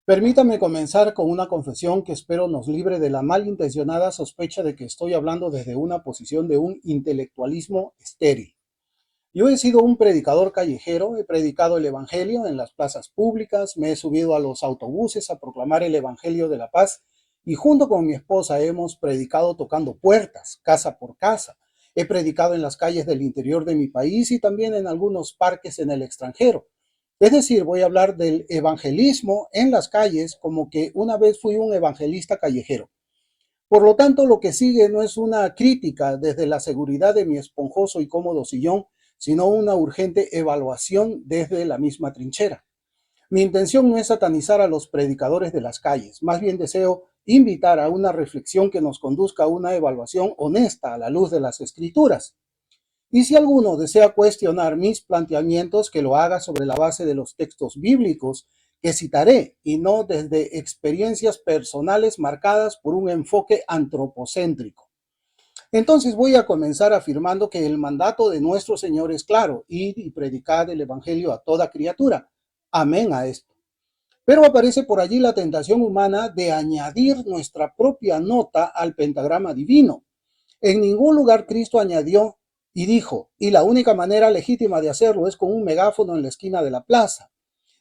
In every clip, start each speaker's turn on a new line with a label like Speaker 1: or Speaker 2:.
Speaker 1: Permítame comenzar con una confesión que espero nos libre de la malintencionada sospecha de que estoy hablando desde una posición de un intelectualismo estéril. Yo he sido un predicador callejero, he predicado el Evangelio en las plazas públicas, me he subido a los autobuses a proclamar el Evangelio de la paz y junto con mi esposa hemos predicado tocando puertas, casa por casa. He predicado en las calles del interior de mi país y también en algunos parques en el extranjero. Es decir, voy a hablar del evangelismo en las calles como que una vez fui un evangelista callejero. Por lo tanto, lo que sigue no es una crítica desde la seguridad de mi esponjoso y cómodo sillón, sino una urgente evaluación desde la misma trinchera. Mi intención no es satanizar a los predicadores de las calles, más bien deseo invitar a una reflexión que nos conduzca a una evaluación honesta a la luz de las escrituras. Y si alguno desea cuestionar mis planteamientos, que lo haga sobre la base de los textos bíblicos que citaré y no desde experiencias personales marcadas por un enfoque antropocéntrico. Entonces voy a comenzar afirmando que el mandato de nuestro Señor es claro: id y predicad el Evangelio a toda criatura. Amén a esto. Pero aparece por allí la tentación humana de añadir nuestra propia nota al pentagrama divino. En ningún lugar Cristo añadió y dijo, y la única manera legítima de hacerlo es con un megáfono en la esquina de la plaza.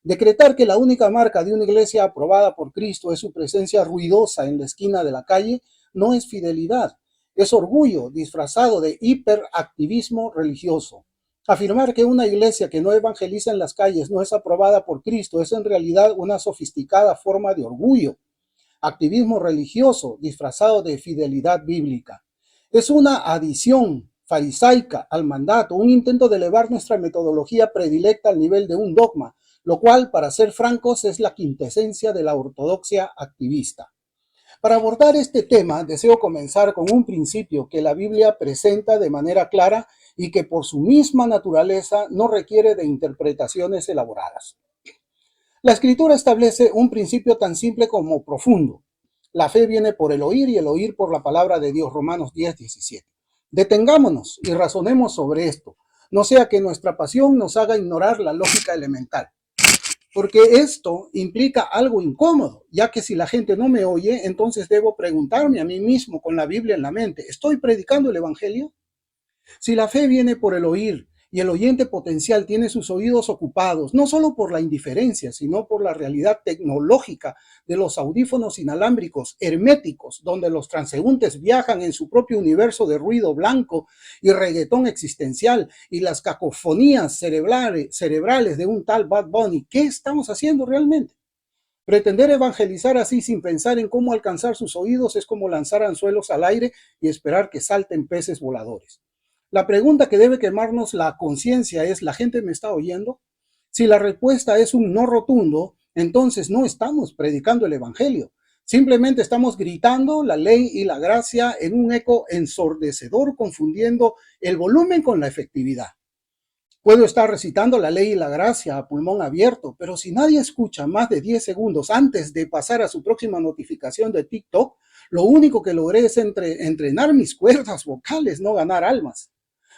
Speaker 1: Decretar que la única marca de una iglesia aprobada por Cristo es su presencia ruidosa en la esquina de la calle no es fidelidad, es orgullo disfrazado de hiperactivismo religioso. Afirmar que una iglesia que no evangeliza en las calles no es aprobada por Cristo es en realidad una sofisticada forma de orgullo, activismo religioso disfrazado de fidelidad bíblica. Es una adición farisaica al mandato, un intento de elevar nuestra metodología predilecta al nivel de un dogma, lo cual, para ser francos, es la quintesencia de la ortodoxia activista. Para abordar este tema, deseo comenzar con un principio que la Biblia presenta de manera clara y que por su misma naturaleza no requiere de interpretaciones elaboradas. La Escritura establece un principio tan simple como profundo. La fe viene por el oír y el oír por la palabra de Dios, Romanos 10:17. Detengámonos y razonemos sobre esto, no sea que nuestra pasión nos haga ignorar la lógica elemental, porque esto implica algo incómodo, ya que si la gente no me oye, entonces debo preguntarme a mí mismo con la Biblia en la mente, ¿estoy predicando el Evangelio? Si la fe viene por el oír y el oyente potencial tiene sus oídos ocupados, no solo por la indiferencia, sino por la realidad tecnológica de los audífonos inalámbricos herméticos, donde los transeúntes viajan en su propio universo de ruido blanco y reggaetón existencial y las cacofonías cerebrales de un tal Bad Bunny, ¿qué estamos haciendo realmente? Pretender evangelizar así sin pensar en cómo alcanzar sus oídos es como lanzar anzuelos al aire y esperar que salten peces voladores. La pregunta que debe quemarnos la conciencia es: ¿la gente me está oyendo? Si la respuesta es un no rotundo, entonces no estamos predicando el Evangelio. Simplemente estamos gritando la ley y la gracia en un eco ensordecedor, confundiendo el volumen con la efectividad. Puedo estar recitando la ley y la gracia a pulmón abierto, pero si nadie escucha más de 10 segundos antes de pasar a su próxima notificación de TikTok, lo único que logré es entrenar mis cuerdas vocales, no ganar almas.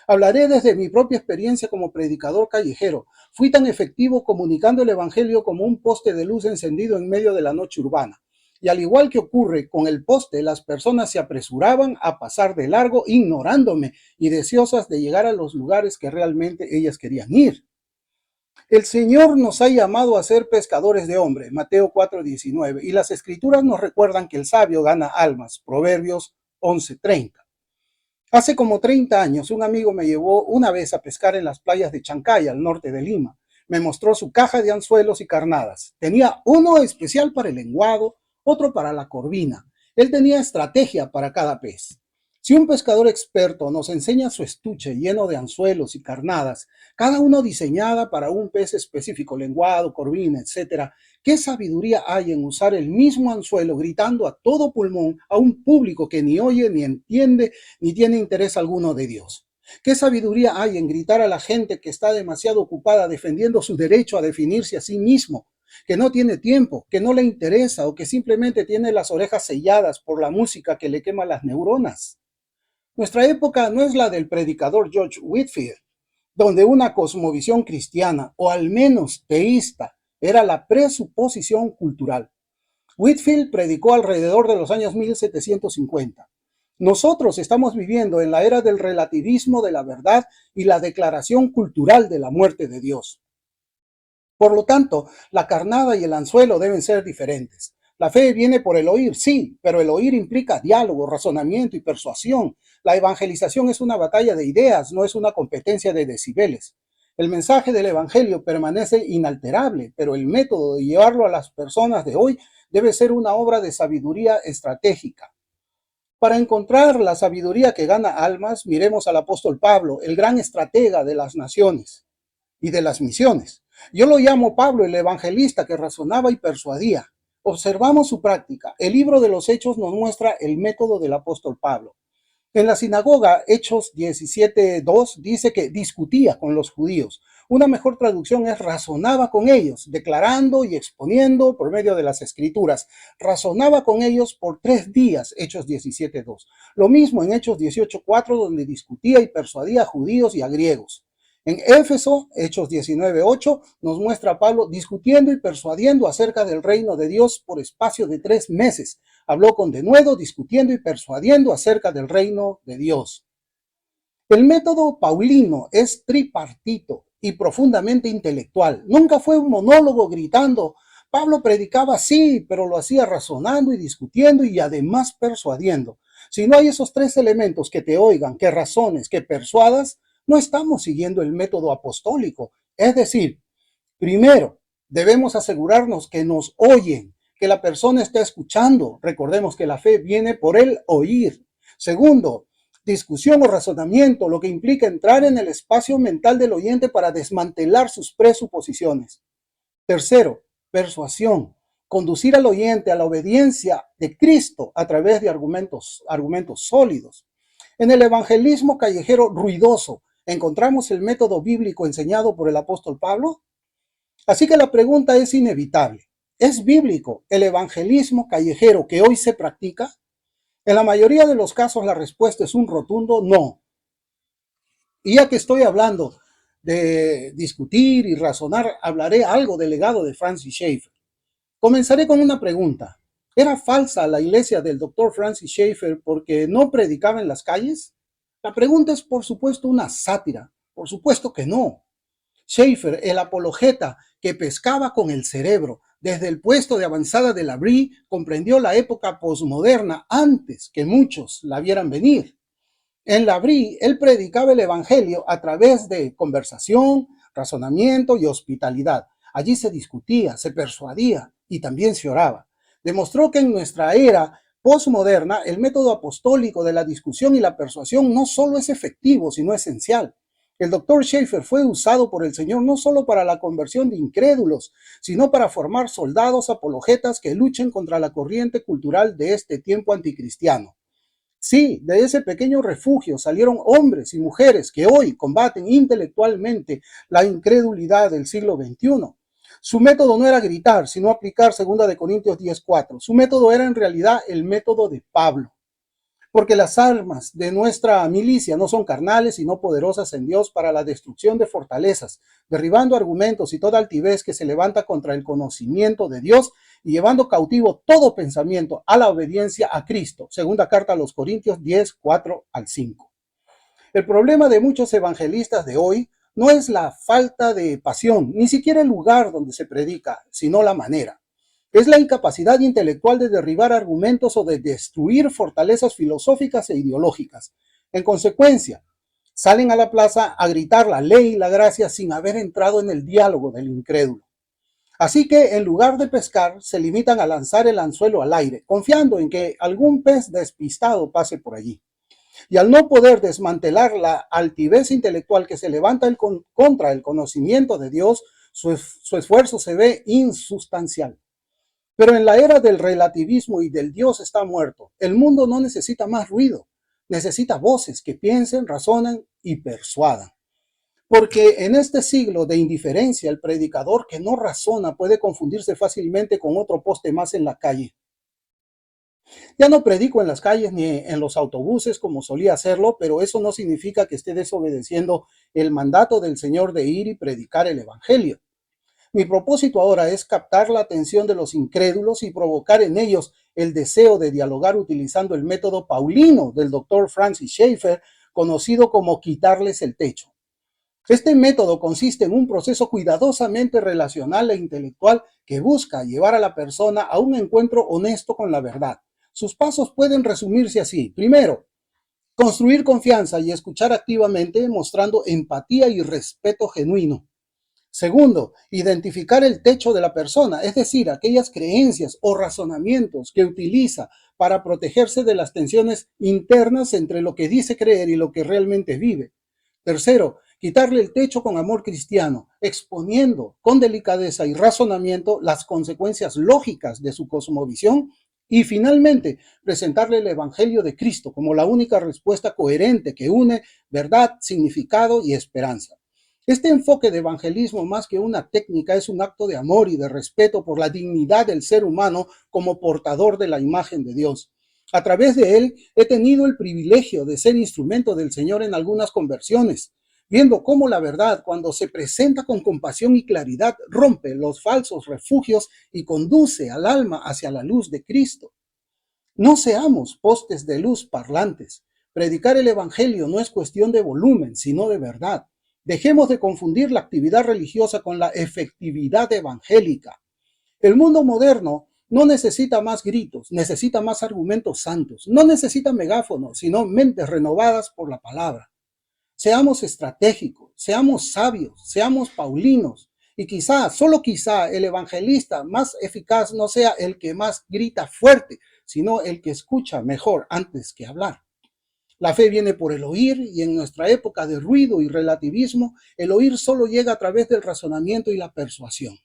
Speaker 1: Hablaré desde mi propia experiencia como predicador callejero. Fui tan efectivo comunicando el Evangelio como un poste de luz encendido en medio de la noche urbana. Y al igual que ocurre con el poste, las personas se apresuraban a pasar de largo ignorándome y deseosas de llegar a los lugares que realmente ellas querían ir. El Señor nos ha llamado a ser pescadores de hombres, Mateo 4:19, y las escrituras nos recuerdan que el sabio gana almas, Proverbios 11:30. Hace como 30 años, un amigo me llevó una vez a pescar en las playas de Chancay, al norte de Lima. Me mostró su caja de anzuelos y carnadas. Tenía uno especial para el lenguado, otro para la corvina. Él tenía estrategia para cada pez. Si un pescador experto nos enseña su estuche lleno de anzuelos y carnadas, cada uno diseñada para un pez específico, lenguado, corvina, etc., ¿qué sabiduría hay en usar el mismo anzuelo gritando a todo pulmón a un público que ni oye, ni entiende, ni tiene interés alguno de Dios? ¿Qué sabiduría hay en gritar a la gente que está demasiado ocupada defendiendo su derecho a definirse a sí mismo, que no tiene tiempo, que no le interesa o que simplemente tiene las orejas selladas por la música que le quema las neuronas? Nuestra época no es la del predicador George Whitefield, donde una cosmovisión cristiana, o al menos teísta, era la presuposición cultural. Whitefield predicó alrededor de los años 1750. Nosotros estamos viviendo en la era del relativismo de la verdad y la declaración cultural de la muerte de Dios. Por lo tanto, la carnada y el anzuelo deben ser diferentes. La fe viene por el oír, sí, pero el oír implica diálogo, razonamiento y persuasión. La evangelización es una batalla de ideas, no es una competencia de decibeles. El mensaje del evangelio permanece inalterable, pero el método de llevarlo a las personas de hoy debe ser una obra de sabiduría estratégica. Para encontrar la sabiduría que gana almas, miremos al apóstol Pablo, el gran estratega de las naciones y de las misiones. Yo lo llamo Pablo, el evangelista que razonaba y persuadía. Observamos su práctica. El libro de los Hechos nos muestra el método del apóstol Pablo. En la sinagoga, Hechos 17:2 dice que discutía con los judíos. Una mejor traducción es razonaba con ellos, declarando y exponiendo por medio de las escrituras. Razonaba con ellos por 3 días, Hechos 17:2. Lo mismo en Hechos 18:4, donde discutía y persuadía a judíos y a griegos. En Éfeso, Hechos 19:8, nos muestra a Pablo discutiendo y persuadiendo acerca del reino de Dios por espacio de 3 meses. Habló con denuedo, discutiendo y persuadiendo acerca del reino de Dios. El método paulino es tripartito y profundamente intelectual. Nunca fue un monólogo gritando. Pablo predicaba sí, pero lo hacía razonando y discutiendo y además persuadiendo. Si no hay esos 3 elementos, que te oigan, que razones, que persuadas, no estamos siguiendo el método apostólico. Es decir, primero, debemos asegurarnos que nos oyen, que la persona está escuchando. Recordemos que la fe viene por el oír. Segundo, discusión o razonamiento, lo que implica entrar en el espacio mental del oyente para desmantelar sus presuposiciones. Tercero, persuasión, conducir al oyente a la obediencia de Cristo a través de argumentos sólidos. En el evangelismo callejero ruidoso, ¿encontramos el método bíblico enseñado por el apóstol Pablo? Así que la pregunta es inevitable. ¿Es bíblico el evangelismo callejero que hoy se practica? En la mayoría de los casos la respuesta es un rotundo no. Y ya que estoy hablando de discutir y razonar, hablaré algo del legado de Francis Schaeffer. Comenzaré con una pregunta. ¿Era falsa la iglesia del Dr. Francis Schaeffer porque no predicaba en las calles? La pregunta es, por supuesto, una sátira. Por supuesto que no. Schaeffer, el apologeta que pescaba con el cerebro desde el puesto de avanzada de la Brie, comprendió la época posmoderna antes que muchos la vieran venir. En la Brie, él predicaba el evangelio a través de conversación, razonamiento y hospitalidad. Allí se discutía, se persuadía y también se oraba. Demostró que en nuestra era posmoderna el método apostólico de la discusión y la persuasión no solo es efectivo, sino esencial. El Dr. Schaeffer fue usado por el Señor no solo para la conversión de incrédulos, sino para formar soldados apologetas que luchen contra la corriente cultural de este tiempo anticristiano. Sí, de ese pequeño refugio salieron hombres y mujeres que hoy combaten intelectualmente la incredulidad del siglo XXI. Su método no era gritar, sino aplicar 2 Corintios 10:4. Su método era en realidad el método de Pablo. Porque las armas de nuestra milicia no son carnales, sino poderosas en Dios para la destrucción de fortalezas, derribando argumentos y toda altivez que se levanta contra el conocimiento de Dios y llevando cautivo todo pensamiento a la obediencia a Cristo. Segunda carta a los Corintios 10:4-5. El problema de muchos evangelistas de hoy no es la falta de pasión, ni siquiera el lugar donde se predica, sino la manera. Es la incapacidad intelectual de derribar argumentos o de destruir fortalezas filosóficas e ideológicas. En consecuencia, salen a la plaza a gritar la ley y la gracia sin haber entrado en el diálogo del incrédulo. Así que en lugar de pescar, se limitan a lanzar el anzuelo al aire, confiando en que algún pez despistado pase por allí. Y al no poder desmantelar la altivez intelectual que se levanta contra el conocimiento de Dios, su esfuerzo se ve insustancial. Pero en la era del relativismo y del Dios está muerto, el mundo no necesita más ruido, necesita voces que piensen, razonen y persuadan. Porque en este siglo de indiferencia, el predicador que no razona puede confundirse fácilmente con otro poste más en la calle. Ya no predico en las calles ni en los autobuses como solía hacerlo, pero eso no significa que esté desobedeciendo el mandato del Señor de ir y predicar el Evangelio. Mi propósito ahora es captar la atención de los incrédulos y provocar en ellos el deseo de dialogar utilizando el método paulino del Dr. Francis Schaeffer, conocido como quitarles el techo. Este método consiste en un proceso cuidadosamente relacional e intelectual que busca llevar a la persona a un encuentro honesto con la verdad. Sus pasos pueden resumirse así. Primero, construir confianza y escuchar activamente, mostrando empatía y respeto genuino. Segundo, identificar el techo de la persona, es decir, aquellas creencias o razonamientos que utiliza para protegerse de las tensiones internas entre lo que dice creer y lo que realmente vive. Tercero, quitarle el techo con amor cristiano, exponiendo con delicadeza y razonamiento las consecuencias lógicas de su cosmovisión. Y finalmente, presentarle el Evangelio de Cristo como la única respuesta coherente que une verdad, significado y esperanza. Este enfoque de evangelismo, más que una técnica, es un acto de amor y de respeto por la dignidad del ser humano como portador de la imagen de Dios. A través de él he tenido el privilegio de ser instrumento del Señor en algunas conversiones, viendo cómo la verdad, cuando se presenta con compasión y claridad, rompe los falsos refugios y conduce al alma hacia la luz de Cristo. No seamos postes de luz parlantes. Predicar el Evangelio no es cuestión de volumen, sino de verdad. Dejemos de confundir la actividad religiosa con la efectividad evangélica. El mundo moderno no necesita más gritos, necesita más argumentos santos. No necesita megáfonos, sino mentes renovadas por la palabra. Seamos estratégicos, seamos sabios, seamos paulinos. Y quizá, solo quizá, el evangelista más eficaz no sea el que más grita fuerte, sino el que escucha mejor antes que hablar. La fe viene por el oír y en nuestra época de ruido y relativismo, el oír solo llega a través del razonamiento y la persuasión.